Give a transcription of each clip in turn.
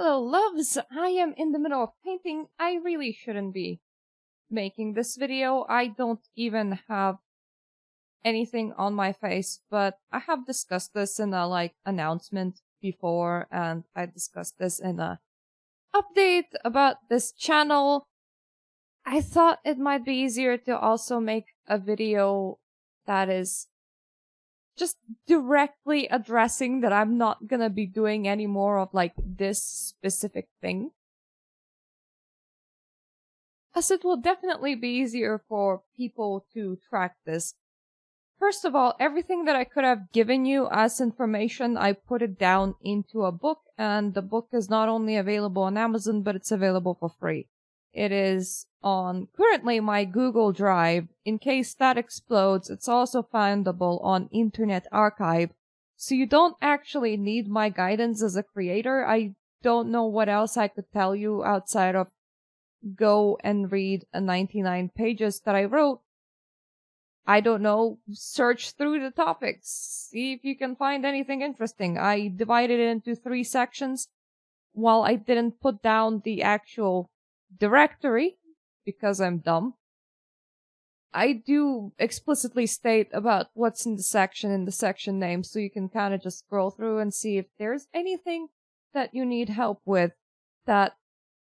Hello, loves! I am in the middle of painting. I really shouldn't be making this video. I don't even have anything on my face, but I have discussed this in a announcement before, and I discussed this in a update about this channel. I thought it might be easier to also make a video that is just directly addressing that I'm not gonna be doing any more of this specific thing, as it will definitely be easier for people to track this. First of all, everything that I could have given you as information, I put it down into a book, and the book is not only available on Amazon, but it's available for free. It is on currently my Google Drive. In case that explodes, it's also findable on Internet Archive. So you don't actually need my guidance as a creator. I don't know what else I could tell you outside of go and read 99 pages that I wrote. I don't know, search through the topics, see if you can find anything interesting. I divided it into 3 sections. While I didn't put down the actual directory, because I'm dumb, I do explicitly state about what's in the section name, so you can kind of just scroll through and see if there's anything that you need help with that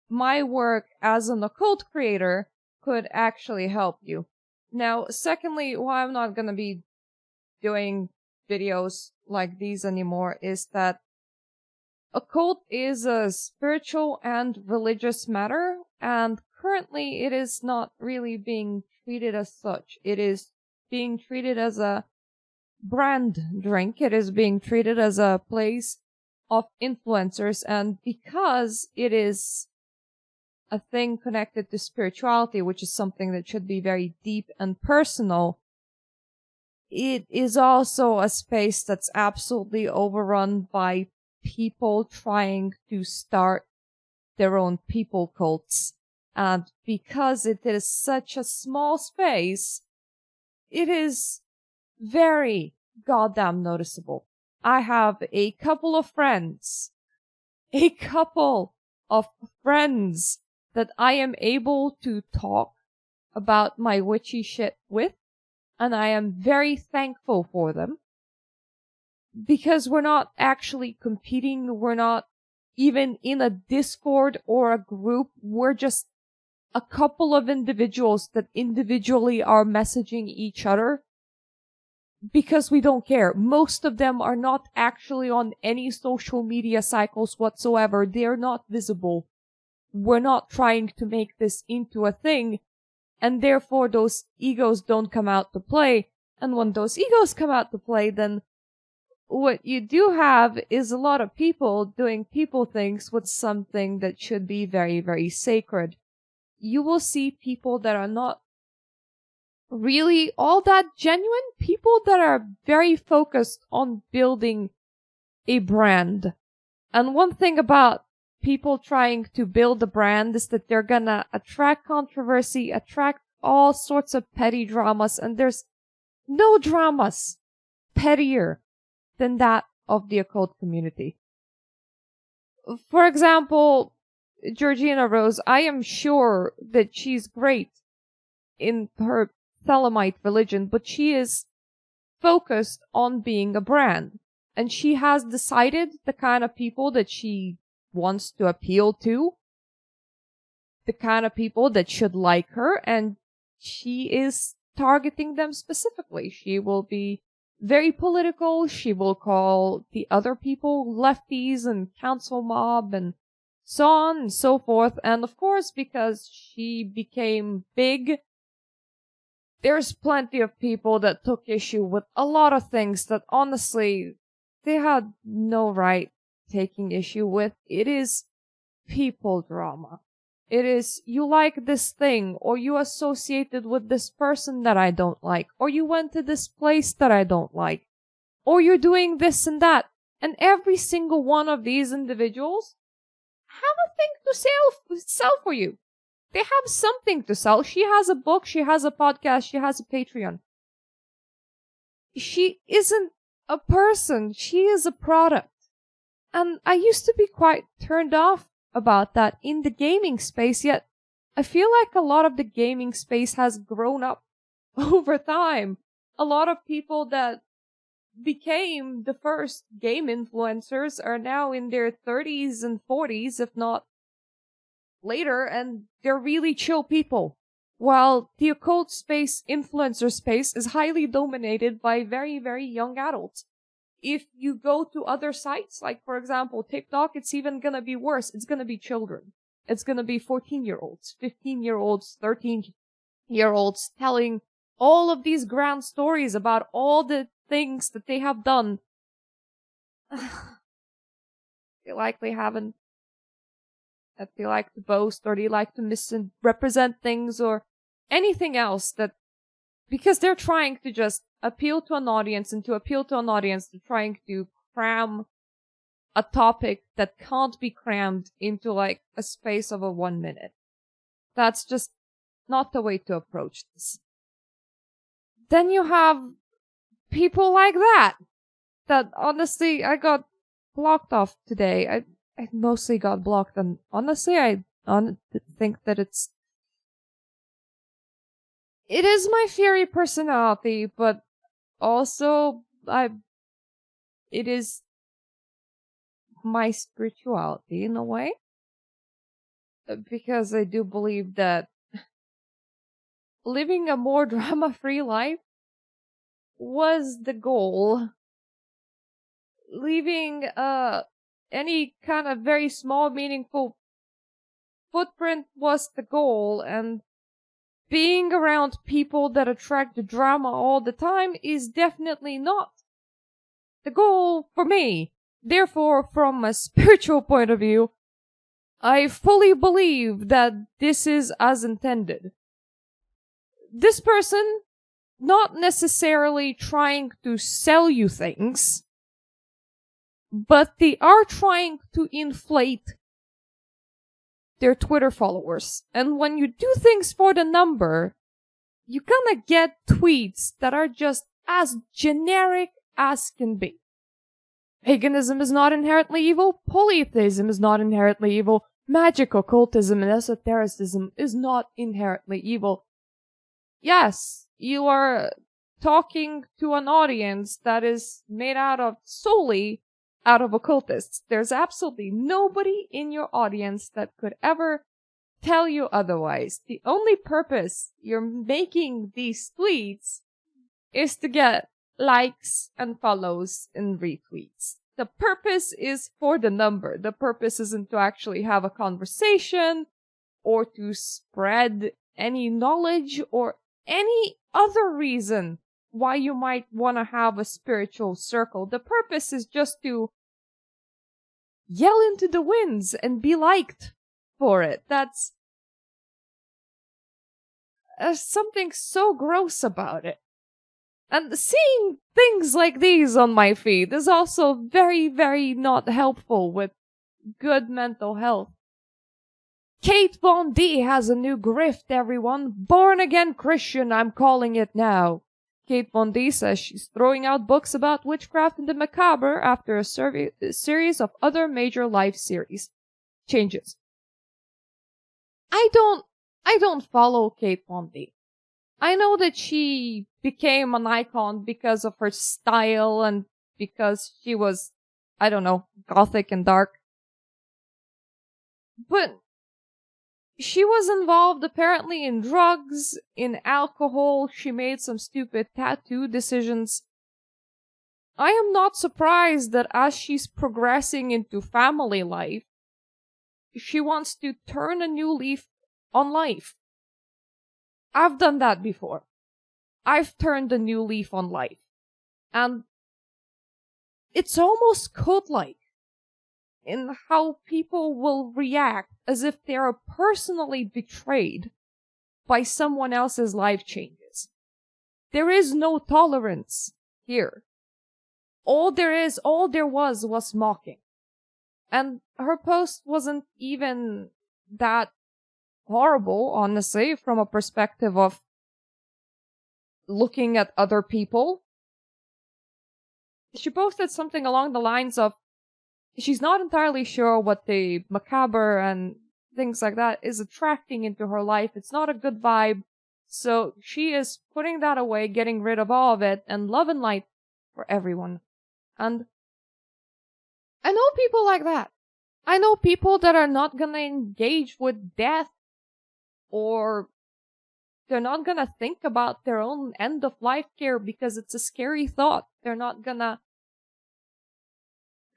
my work as an occult creator could actually help you. Now, secondly, why I'm not gonna be doing videos like these anymore is that occult is a spiritual and religious matter, and currently it is not really being treated as such. It is being treated as a brand drink. It is being treated as a place of influencers, and because it is a thing connected to spirituality, which is something that should be very deep and personal, it is also a space that's absolutely overrun by people trying to start their own people cults. And because it is such a small space, it is very goddamn noticeable. I have a couple of friends that I am able to talk about my witchy shit with, and I am very thankful for them. Because we're not actually competing, we're not even in a Discord or a group, we're just a couple of individuals that individually are messaging each other because we don't care. Most of them are not actually on any social media cycles whatsoever. They're not visible. We're not trying to make this into a thing, and therefore those egos don't come out to play. And when those egos come out to play, then what you do have is a lot of people doing people things with something that should be very, very sacred. You will see people that are not really all that genuine, people that are very focused on building a brand. And one thing about people trying to build a brand is that they're gonna attract controversy, attract all sorts of petty dramas, and there's no dramas pettier than that of the occult community. For example, Georgina Rose, I am sure that she's great in her Thelemite religion, but she is focused on being a brand. And she has decided the kind of people that she wants to appeal to, the kind of people that should like her, and she is targeting them specifically. She will be very political. She will call the other people lefties and council mob and so on and so forth. And of course, because she became big, there's plenty of people that took issue with a lot of things that honestly they had no right taking issue with. It is people drama. It is, you like this thing, or you associated with this person that I don't like, or you went to this place that I don't like, or you're doing this and that. And every single one of these individuals have a thing to sell for you. They have something to sell. She has a book, she has a podcast, she has a Patreon. She isn't a person, she is a product. And I used to be quite turned off about that in the gaming space, yet I feel like a lot of the gaming space has grown up over time. A lot of people that became the first game influencers are now in their 30s and 40s, if not later, and they're really chill people. While the occult space, influencer space, is highly dominated by very, very young adults. If you go to other sites, like for example TikTok, it's even gonna be worse. It's gonna be children. It's gonna be 14-year-olds, 15-year-olds, 13-year-olds telling all of these grand stories about all the things that they have done. They likely haven't. That they like to boast, or they like to misrepresent things, or anything else, that because they're trying to just appeal to an audience, and to appeal to an audience, they're trying to cram a topic that can't be crammed into like a space of a 1 minute. That's just not the way to approach this. Then you have people like that honestly, I got blocked off today. I mostly got blocked, and honestly, I think that it is my fiery personality, but also it is my spirituality in a way, because I do believe that living a more drama-free life was the goal. Leaving any kind of very small, meaningful footprint was the goal, and being around people that attract drama all the time is definitely not the goal for me. Therefore, from a spiritual point of view, I fully believe that this is as intended. This person, not necessarily trying to sell you things, but they are trying to inflate their Twitter followers. And when you do things for the number, you're gonna get tweets that are just as generic as can be. Paganism is not inherently evil. Polytheism is not inherently evil. Magic, occultism, and esotericism is not inherently evil. Yes, you are talking to an audience that is made solely out of occultists. There's absolutely nobody in your audience that could ever tell you otherwise. The only purpose you're making these tweets is to get likes and follows and retweets. The purpose is for the number. The purpose isn't to actually have a conversation or to spread any knowledge or any other reason why you might want to have a spiritual circle. The purpose is just to yell into the winds and be liked for it. That's something so gross about it. And seeing things like these on my feed is also very, very not helpful with good mental health. Kate Von D has a new grift, everyone. Born again Christian, I'm calling it now. Kate Von D says she's throwing out books about witchcraft and the macabre after a series of other major life series changes. I don't follow Kate Von D. I know that she became an icon because of her style and because she was, I don't know, gothic and dark. But she was involved apparently in drugs, in alcohol. She made some stupid tattoo decisions. I am not surprised that as she's progressing into family life, she wants to turn a new leaf on life. I've done that before. I've turned a new leaf on life. And it's almost cult-like in how people will react as if they are personally betrayed by someone else's life changes. There is no tolerance here. All there was mocking. And her post wasn't even that horrible, honestly, from a perspective of looking at other people. She posted something along the lines of, she's not entirely sure what the macabre and things like that is attracting into her life. It's not a good vibe. So she is putting that away, getting rid of all of it, and love and light for everyone. And I know people like that. I know people that are not gonna engage with death, or they're not gonna think about their own end of life care because it's a scary thought. They're not gonna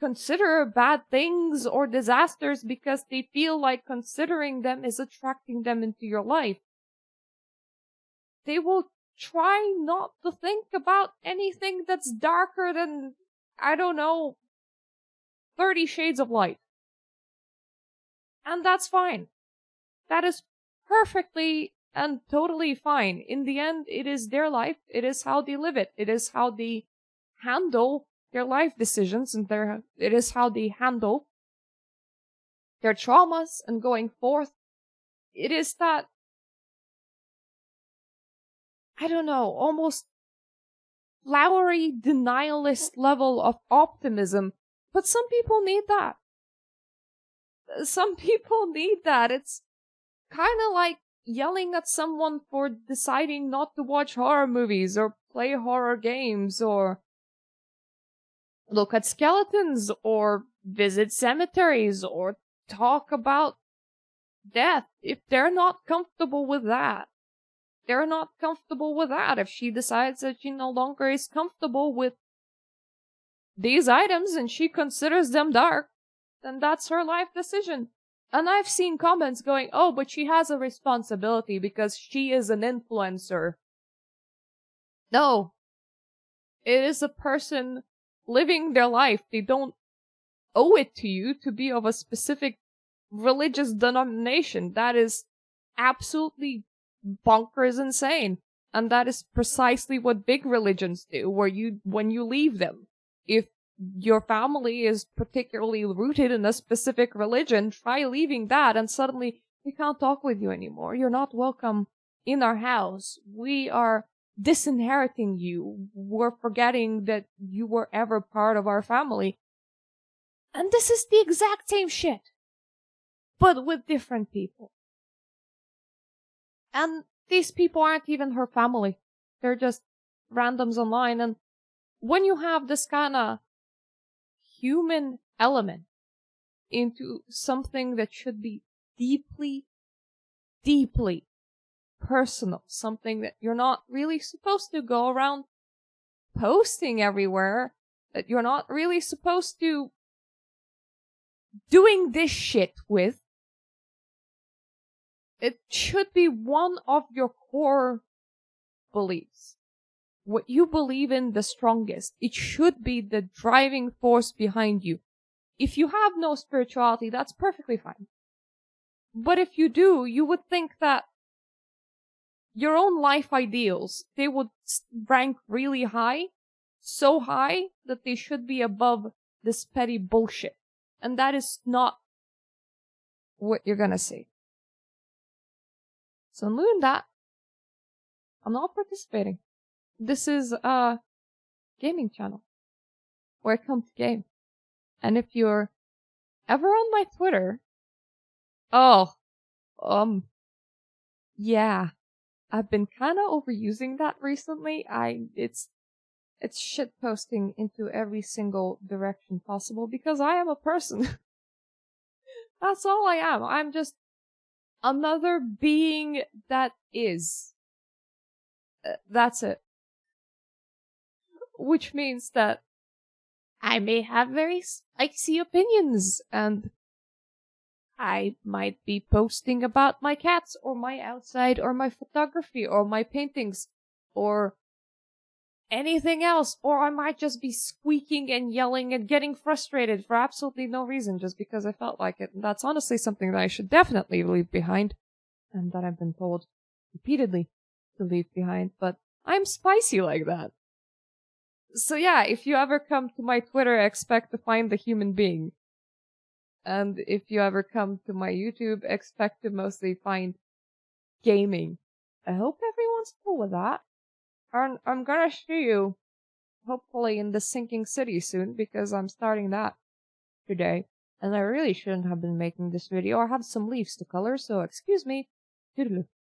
consider bad things or disasters because they feel like considering them is attracting them into your life. They will try not to think about anything that's darker than, I don't know, 30 shades of light. And that's fine. That is perfectly and totally fine. In the end, it is their life. It is how they live it. It is how they handle their life decisions, and it is how they handle their traumas and going forth. It is that, I don't know, almost flowery denialist level of optimism. But some people need that. Some people need that. It's kind of like yelling at someone for deciding not to watch horror movies or play horror games or look at skeletons or visit cemeteries or talk about death. If they're not comfortable with that, they're not comfortable with that. If she decides that she no longer is comfortable with these items and she considers them dark, then that's her life decision. And I've seen comments going, oh, but she has a responsibility because she is an influencer. No. It is a person living their life. They don't owe it to you to be of a specific religious denomination. That is absolutely bonkers insane. And that is precisely what big religions do, when you leave them. If your family is particularly rooted in a specific religion, try leaving that and suddenly we can't talk with you anymore. You're not welcome in our house. We are disinheriting you. We're forgetting that you were ever part of our family. And this is the exact same shit, but with different people. And these people aren't even her family. They're just randoms online. And when you have this kind of human element into something that should be deeply, deeply personal, something that you're not really supposed to go around posting everywhere, that you're not really supposed to doing this shit with, it should be one of your core beliefs. What you believe in the strongest. It should be the driving force behind you. If you have no spirituality, that's perfectly fine. But if you do, you would think that your own life ideals, they would rank really high, so high that they should be above this petty bullshit. And that is not what you're gonna see. So in lieu of that, I'm not participating. This is a gaming channel where I come to game. And if you're ever on my Twitter, yeah, I've been kind of overusing that recently. It's shit posting into every single direction possible because I am a person. That's all I am. I'm just another being that is. That's it. Which means that I may have very spicy opinions, and I might be posting about my cats, or my outside, or my photography, or my paintings, or anything else, or I might just be squeaking and yelling and getting frustrated for absolutely no reason just because I felt like it. And that's honestly something that I should definitely leave behind, and that I've been told repeatedly to leave behind, but I'm spicy like that. So yeah, if you ever come to my Twitter, expect to find the human being. And if you ever come to my YouTube, expect to mostly find gaming. I hope everyone's cool with that. I'm gonna see you, hopefully, in the sinking city soon, because I'm starting that. today, and I really shouldn't have been making this video. I have some leaves to color, so excuse me. Toodaloo.